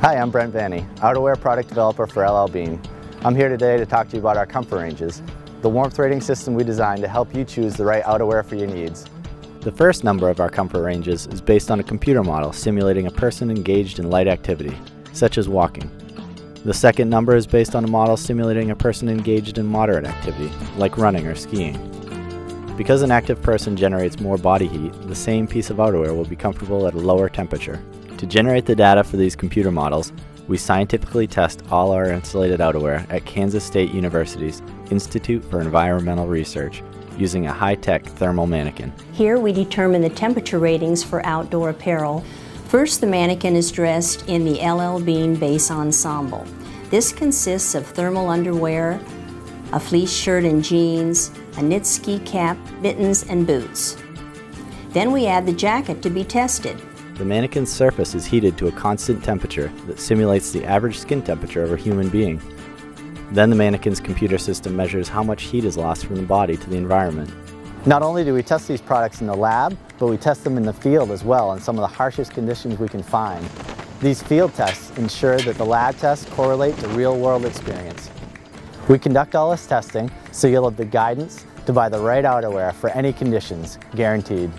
Hi, I'm Brent Vanny, outerwear product developer for LL Bean. I'm here today to talk to you about our comfort ranges, the warmth rating system we designed to help you choose the right outerwear for your needs. The first number of our comfort ranges is based on a computer model simulating a person engaged in light activity, such as walking. The second number is based on a model simulating a person engaged in moderate activity, like running or skiing. Because an active person generates more body heat, the same piece of outerwear will be comfortable at a lower temperature. To generate the data for these computer models, we scientifically test all our insulated outerwear at Kansas State University's Institute for Environmental Research using a high-tech thermal mannequin. Here we determine the temperature ratings for outdoor apparel. First, the mannequin is dressed in the LL Bean base ensemble. This consists of thermal underwear, a fleece shirt and jeans, a knit ski cap, mittens, and boots. Then we add the jacket to be tested. The mannequin's surface is heated to a constant temperature that simulates the average skin temperature of a human being. Then the mannequin's computer system measures how much heat is lost from the body to the environment. Not only do we test these products in the lab, but we test them in the field as well in some of the harshest conditions we can find. These field tests ensure that the lab tests correlate to real-world experience. We conduct all this testing so you'll have the guidance to buy the right outerwear for any conditions, guaranteed.